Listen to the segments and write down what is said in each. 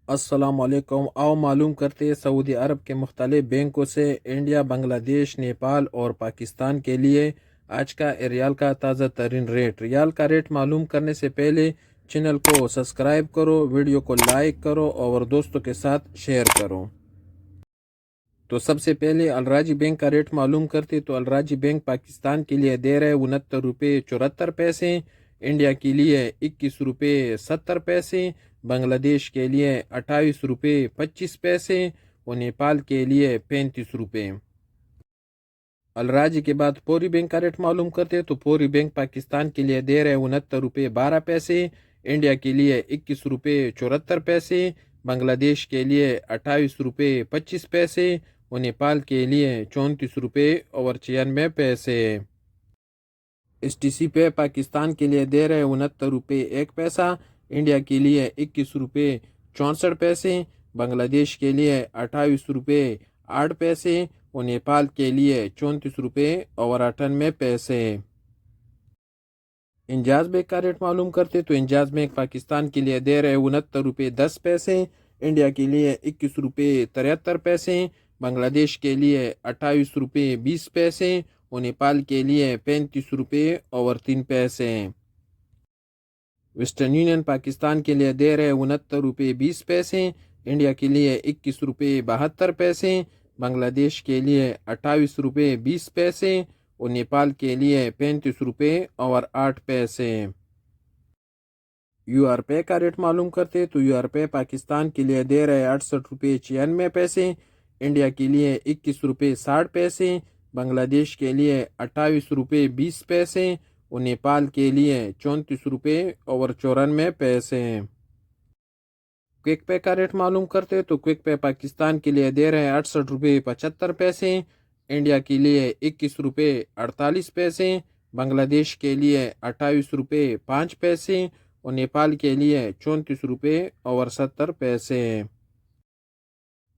السلام علیکم۔ آؤ معلوم کرتے سعودی عرب کے مختلف بینکوں سے انڈیا، بنگلہ دیش، نیپال اور پاکستان کے لیے آج کا ریال کا تازہ ترین ریٹ۔ ریال کا ریٹ معلوم کرنے سے پہلے چینل کو سبسکرائب کرو، ویڈیو کو لائک کرو اور دوستوں کے ساتھ شیئر کرو۔ تو سب سے پہلے الراجی بینک کا ریٹ معلوم کرتے تو الراجی بینک پاکستان کے لیے دے رہے 69 روپے 74 پیسے، انڈیا کے لیے 21 روپے 70 پیسے، بنگلہ دیش کے لیے 28 روپے 25 پیسے اور نیپال کے لیے 35 روپے۔ الراجی کے بعد پوری بینک کا ریٹ معلوم کرتے تو پوری بینک پاکستان کے لیے دے رہے 69 روپے 12 پیسے، انڈیا کے لیے 21 روپے 74 پیسے، بنگلہ دیش کے لیے 28 روپے 25 پیسے اور نیپال کے لیے 34 روپے اور 96 پیسے۔ ایس ٹی سی پہ پاکستان کے لیے دے رہے 69 روپے 1 پیسہ، انڈیا کے لیے 21 روپے 64 پیسے، بنگلہ دیش کے لیے 28 روپے 8 پیسے اور نیپال کے لیے 34 روپے اور 98 پیسے۔ انجاز بینک کا ریٹ معلوم کرتے تو انجاز بینک پاکستان کے لیے دے رہے 69 روپے 10 پیسے، انڈیا کے لیے 21 روپے 73 پیسے، بنگلہ دیش کے لیے 28 روپے 20 پیسے اور نیپال کے لیے 35 روپے اور 3 پیسے۔ ویسٹرن یونین پاکستان کے لیے دے رہے 69 روپے 20 پیسے، انڈیا کے لیے 21 روپے 72 پیسے، بنگلہ دیش کے لیے 28 روپے 20 پیسے اور نیپال کے لیے 35 روپے اور 8 پیسے۔ یو آر پے کا ریٹ معلوم کرتے تو یو آر پے پاکستان کے لیے دے رہے 68 روپے 96 پیسے، انڈیا کے لیے 21 روپے 60 پیسے، بنگلہ دیش کے لیے 28 روپے 20 پیسے اور نیپال کے لیے 34 روپے اور 94 پیسے۔ کوئک پے کا ریٹ معلوم کرتے تو کوئک پے پاکستان کے لیے دے رہے 68 روپے 75 پیسے، انڈیا کے لیے 21 روپے 48 پیسے، بنگلہ دیش کے لیے 28 روپے 5 پیسے اور نیپال کے لیے 34 روپے اور 70 پیسے۔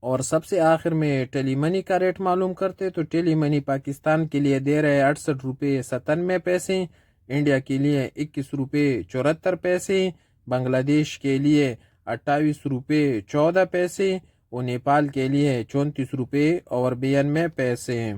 اور سب سے آخر میں ٹیلی منی کا ریٹ معلوم کرتے تو ٹیلی منی پاکستان کے لیے دے رہے 68 روپے 97 پیسے، انڈیا کے لیے 21 روپے 74 پیسے، بنگلہ دیش کے لیے 28 روپے 14 پیسے اور نیپال کے لیے 34 روپے اور 92 پیسے۔